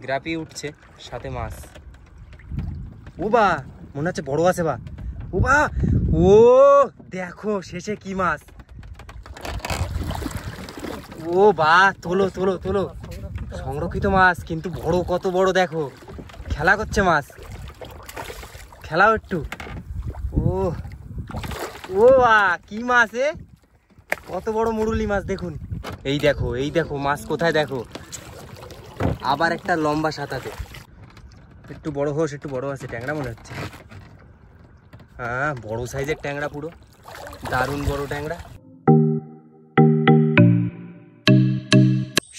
গ্রাপি উঠছে, সাথে মাছ। ও বা, মনে হচ্ছে বড় আছে বা। ও বা, ও দেখো শেষে কি মাছ। ও বা, তোলো তোলো তোলো। সংরক্ষিত মাছ, কিন্তু বড়, কত বড় দেখো। খেলা করছে মাছ, খেলাও একটু। ও ও বা, কি মাছ এ, কত বড় মুরুলি মাছ দেখুন। এই দেখো, এই দেখো মাছ কোথায় দেখো। আবার একটা লম্বা সাঁতাতে, একটু বড় হোস, একটু বড় আছে, ট্যাংরা মনে হচ্ছে। হ্যাঁ, বড় সাইজের ট্যাংরা, পুরো দারুণ বড় ট্যাংরা।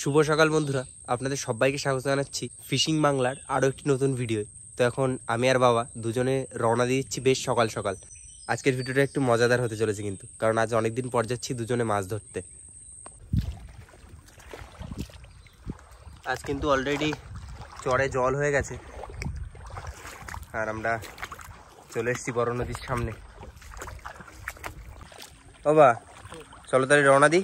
শুভ সকাল বন্ধুরা, আপনাদের সবাইকে স্বাগত জানাচ্ছি ফিশিং বাংলার আরও একটি নতুন ভিডিও। তো এখন আমি আর বাবা দুজনে রওনা দিয়ে দিচ্ছি বেশ সকাল সকাল। আজকের ভিডিওটা একটু মজাদার হতে চলেছে কিন্তু, কারণ আজ অনেকদিন পর যাচ্ছি দুজনে মাছ ধরতে। আজ কিন্তু অলরেডি চরে জল হয়ে গেছে, আর আমরা চলে এসেছি বড় নদীর সামনে। বাবা চলো তাহলে রওনা দিই।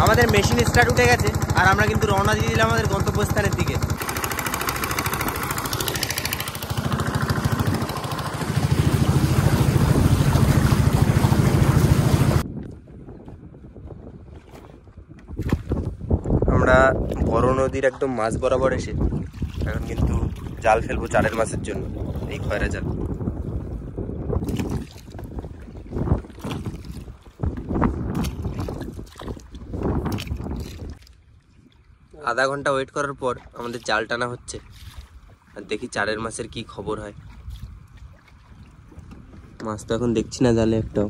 আমাদের মেশিন স্টার্ট উঠে গেছে, আর আমরা কিন্তু রওনা দিয়ে দিলাম আমাদের গন্তব্যস্থানের দিকে। আমরা বড় নদীর একদম মাঝ বরাবর এসে এখন কিন্তু জাল ফেলবো চারের মাছের জন্য, এই খয়রা জাল। আধা ঘন্টা ওয়েট করার পর আমাদের জাল টানা হচ্ছে, আর দেখি চারের মাছের কি খবর হয়। মাছ তো এখন দেখছি না জালে একটাও।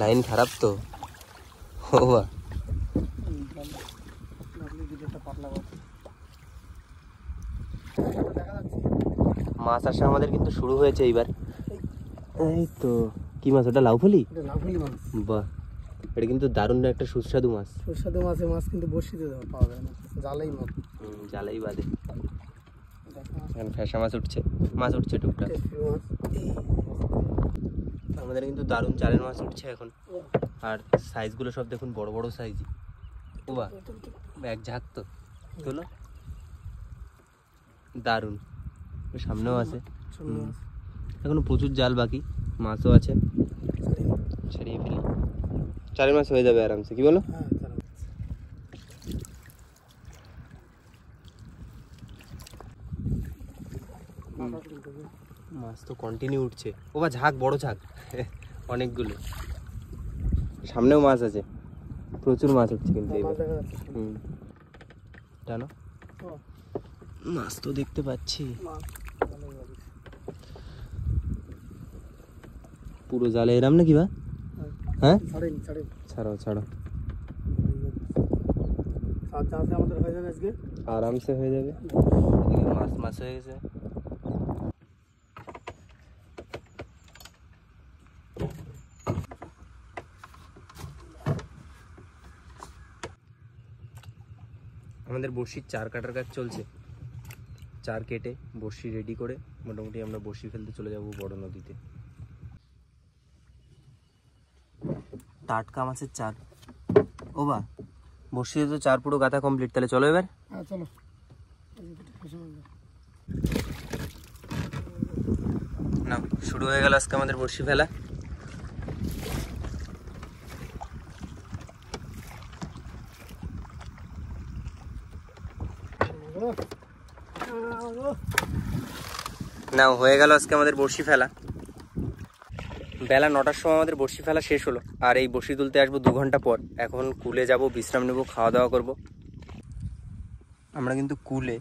লাইন খারাপ তো। ও বা, মাছ আসা আমাদের কিন্তু শুরু হয়েছে এইবার। এই তো কি মাছ ওটা, লাউফুলি? লাউফুলি মাছ। বাহ, এটা কিন্তু দারুণ একটা সুস্বাদু মাছ। সুস্বাদু মাছের মাছ কিন্তু বড়শিতে পাওয়া যায় না, জালেই মাছ। জালেই বাদে। এখন ফ্যাসা মাছ উঠছে, মাছ উঠছে টুকটাক। আমাদের কিন্তু দারুণ চারের মাছ উঠছে এখন, আর সাইজগুলো সব দেখুন বড় বড় সাইজই। ও বা, এক ঝাঁক তো তোলো, দারুণ। সামনেও আছে, এখনো প্রচুর জাল বাকি, মাছও আছে। ছাড়িয়ে ফেলি, চারের মাছ হয়ে যাবে আরামসে, কি বলো? মাছ তো কন্টিনিউ উঠছে। ও বা, ঝাঁক, বড় ঝাঁক অনেকগুলো। সামনেও মাছ আছে, প্রচুর মাছ উঠছে কিন্তু এবার। জানো মাছ তো দেখতে পাচ্ছি, পুরো জালে এরাম নাকি বা? হ্যাঁ, ছাড়াও ছাড়াও, আরামসে হয়ে যাবে। মাছ মাছ হয়ে গেছে। আমাদের বড়শির চার কাটার কাজ চলছে, চার কেটে বড়শি রেডি করে মোটামুটি আমরা বড়শি ফেলতে চলে যাব বড় নদীতে। টাটকা মাছের চার। ও বা, বড়শিতে তো চার পুরো গাথা কমপ্লিট, তাহলে চলো এবার। চলো। না, শুরু হয়ে গেল আজকে আমাদের বড়শি ফেলা। না, হয়ে গেল আজকে আমাদের বড়শি ফেলা। বেলা 9টার সময় আমাদের বড়শি ফেলা শেষ হলো, আর এই বড়শি তুলতে আসবো 2 ঘন্টা পর। এখন কুলে যাব, বিশ্রাম নেব, খাওয়া দাওয়া করব। আমরা কিন্তু কুলে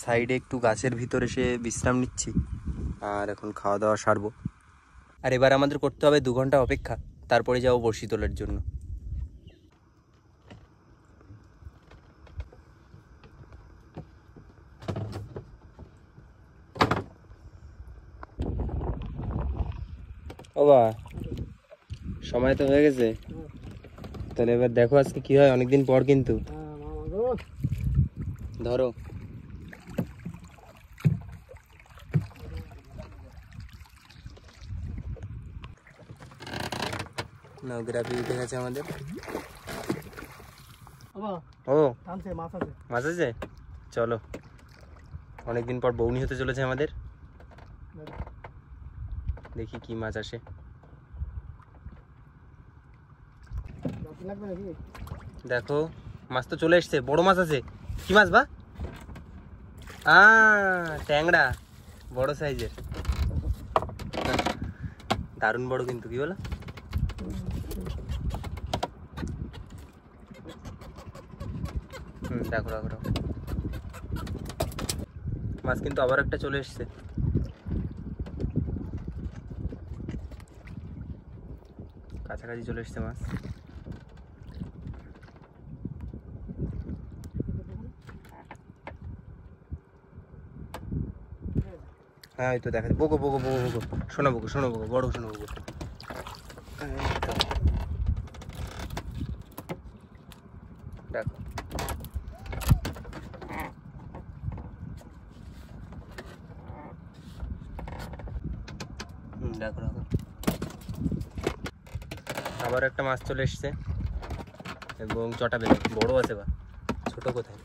সাইডে একটু গাছের ভিতরে এসে বিশ্রাম নিচ্ছি, আর এখন খাওয়া দাওয়া সারবো। আর এবার আমাদের করতে হবে 2 ঘন্টা অপেক্ষা, তারপরে যাবো বড়শি তোলার জন্য। ও বা সময় তো হয়ে গেছে, তাহলে এবার দেখো আজকে কি হয়, অনেকদিন পর কিন্তু। ধরো না, গ্রাফি উঠে গেছে আমাদের। ও মাছ আছে, চলো। অনেকদিন পর বউনি হতে চলেছে আমাদের, দেখি কি মাছ আসে। দেখো মাছ তো চলে এসছে, বড় মাছ আছে। কি মাছ বা? ট্যাংরা, বড় সাইজের, দারুণ বড় কিন্তু, কি বলো? দেখো দেখো দেখো, মাছ কিন্তু আবার একটা চলে এসছে। কাছাকাছি চলে এসছে মাছ। হ্যাঁ এই তো দেখা, বগো বগো বগো বগো, শোনো বগো, শোনো বগো, বড় শোনো বগো। দেখো দেখো দেখো, আবার একটা মাছ চলে এসছে এবং চটা বেলে, বড় আছে বা ছোট কোথায়?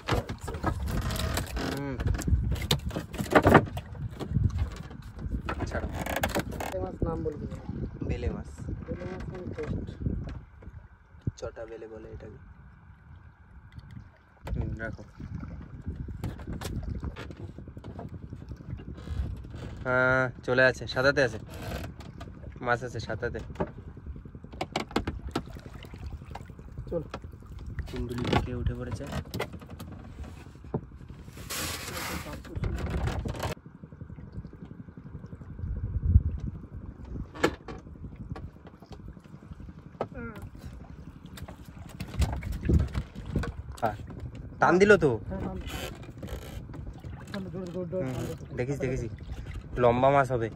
ছাড়ো, নাম বলবি? বেলে মাছ, চটা বেলে বলে এটাকে। রাখো। হ্যাঁ চলে আছে, সাদাতে আছে মাছ, আছে সাদাতে। চল, কুন্ডুলি থেকে উঠে পড়েছে। টান দিল তো, দেখিস দেখেছি, লম্বা মাছ হবে।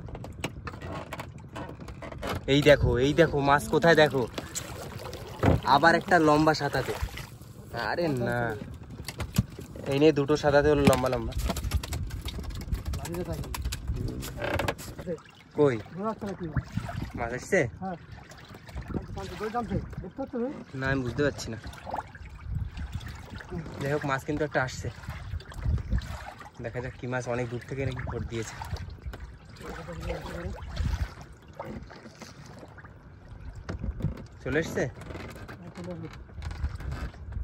এই দেখো, এই দেখো মাছ কোথায়, দেখো আবার একটা লম্বা সাদাতে। আরে না, এই নিয়ে দুটো সাদাতে হলো লম্বা লম্বা। কই মাছ আসছে? না আমি বুঝতে পারছি না। যাই হোক মাছ কিন্তু একটা আসছে, দেখা যাক কি মাছ, অনেক দূর থেকে নাকি ভোট দিয়েছে। চলে এসছে,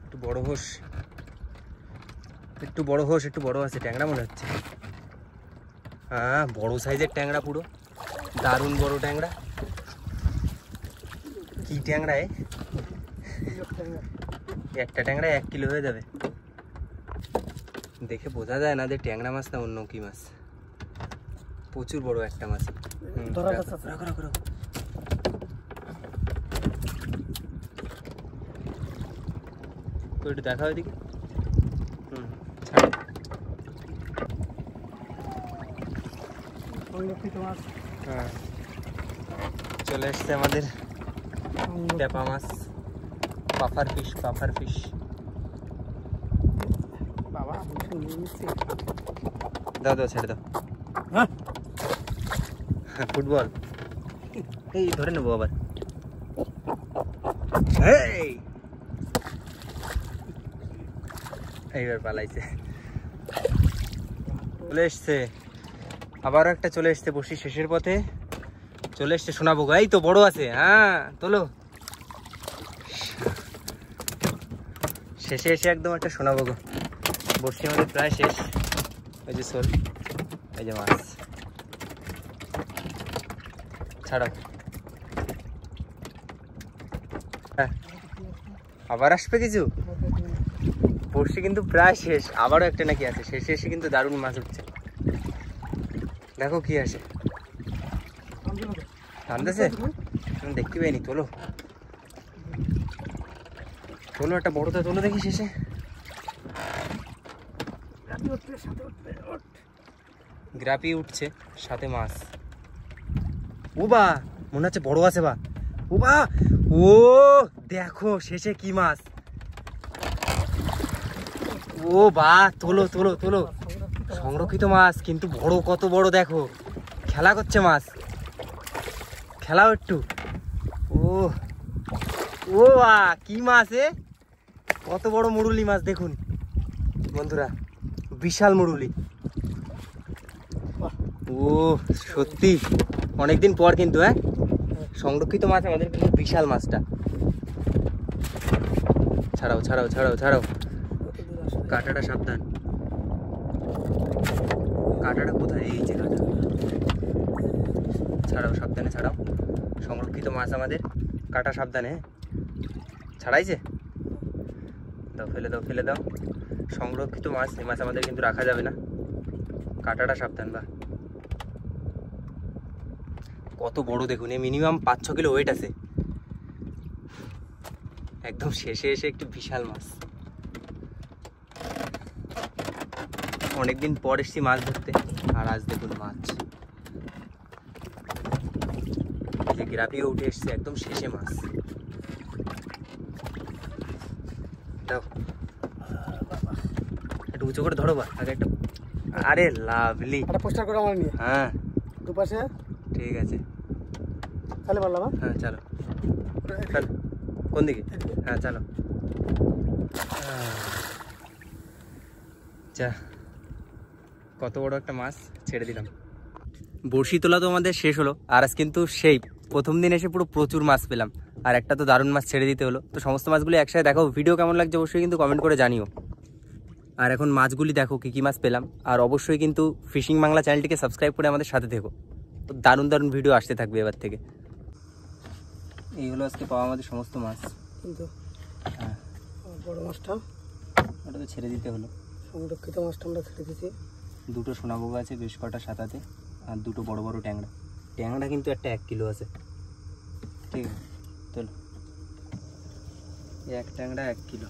একটু বড় হোস, একটু বড় হোস, একটু বড় আছে, ট্যাংরা মনে হচ্ছে। হ্যাঁ বড় সাইজের ট্যাংরা, পুরো দারুণ বড় ট্যাংরা। কি ট্যাংরা? একটা ট্যাংরা 1 কিলো হয়ে যাবে, দেখে বোঝা যায় না যে ট্যাংরা মাছ না অন্য কি মাছ। প্রচুর বড় একটা মাছ। একটু দেখা হয় দিকে। হ্যাঁ চলে এসছে আমাদের ট্যাপা মাছ, পাফার ফিশ, পাফার ফিশ। দাও দাও, ছেড়ে দাও। ফুটবল, এই ধরে নেবো আবার। এইবার পালাইছে, চলে এসছে আবারও একটা, চলে এসছে বসি শেষের পথে, চলে এসছে শোনাবো। এই তো বড় আছে, হ্যাঁ তোলো। শেষে এসে একদম একটা শোনাবো গো, বসি আমাদের প্রায় শেষ। ওই যে শোল, এই যে মাছ, ছাড়া। হ্যাঁ আবার আসবে কিছু, বসি কিন্তু প্রায় শেষ, আবারও একটা নাকি আছে। শেষে এসে কিন্তু দারুণ মাছ উঠছে, দেখো কি আসে। টানতেছে, দেখতে পাইনি। তোলো তোলো, একটা বড়টা তোলো দেখি শেষে। গ্রাপি উঠছে, সাথে মাছ। ও বা মনে হচ্ছে বড় আছে বা। ও বা, ও দেখো শেষে কি মাছ। ও বা, তোলো তোলো তোলো, সংরক্ষিত মাছ কিন্তু বড়, কত বড় দেখো, খেলা করছে মাছ, খেলাও একটু। ও ও বা, কি মাছ এ, কত বড় মুরুলি মাছ দেখুন বন্ধুরা, বিশাল মুরুলি। ও সত্যি অনেকদিন পর কিন্তু, হ্যাঁ সংরক্ষিত মাছ আমাদের কিন্তু বিশাল মাছটা। ছাড়াও ছাড়াও ছাড়াও ছাড়াও, কাঁটাটা সাবধান, কাঁটাটা কোথায়, এই যে কাঁটা, ছাড়াও সাবধানে ছাড়াও, সংরক্ষিত মাছ আমাদের, কাঁটা সাবধানে, হ্যাঁ ছাড়াইছে, দাও ফেলে দাও ফেলে দাও, সংরক্ষিত মাছ, এই মাছ আমাদের কিন্তু রাখা যাবে না, কাঁটাটা সাবধান। বা কত বড় দেখুন, এ মিনিমাম 5-6 কিলো ওয়েট আছে, একদম শেষে এসে একটু বিশাল মাছ। অনেকদিন পর এসছি মাছ ধরতে, আর আজ দেখুন মাছ, এই যে গ্রাফিও উঠে এসছে, একদম শেষে মাছ। দাও একটু উঁচু করে ধরো বা, আগে একটা, আরে লাভলি, একটা পোস্টার করে আমার নিয়ে, হ্যাঁ দুপাশে, ঠিক আছে, তাহলে পারলাম। হ্যাঁ চলো চলো, কোন দিকে, হ্যাঁ চলো, যা কত বড় একটা মাছ ছেড়ে দিলাম। বড়শি তোলা তো আমাদের শেষ হলো, আর আজ কিন্তু সেই প্রথম দিন এসে পুরো প্রচুর মাছ পেলাম, আর একটা তো দারুণ মাছ ছেড়ে দিতে হলো। তো সমস্ত মাছগুলি একসাথে দেখো, ভিডিও কেমন লাগছে অবশ্যই কিন্তু কমেন্ট করে জানিও। আর এখন মাছগুলি দেখো কী কী মাছ পেলাম, আর অবশ্যই কিন্তু ফিশিং বাংলা চ্যানেলটিকে সাবস্ক্রাইব করে আমাদের সাথে থেকো, তো দারুণ দারুণ ভিডিও আসতে থাকবে এবার থেকে। এই হলো আজকে পাওয়া আমাদের সমস্ত মাছ, কিন্তু হ্যাঁ বড় মাছটা, ওটা তো ছেড়ে দিতে হলো। সংরক্ষিত মাছটা আমরা ছেড়ে দিয়েছি, দুটো সোনাবোগা আছে বেশ কটা সাতাতে, আর দুটো বড় বড় ট্যাংরা, ট্যাংরা কিন্তু একটা 1 কিলো আছে, ঠিক আছে চলো, এক ট্যাংরা 1 কিলো।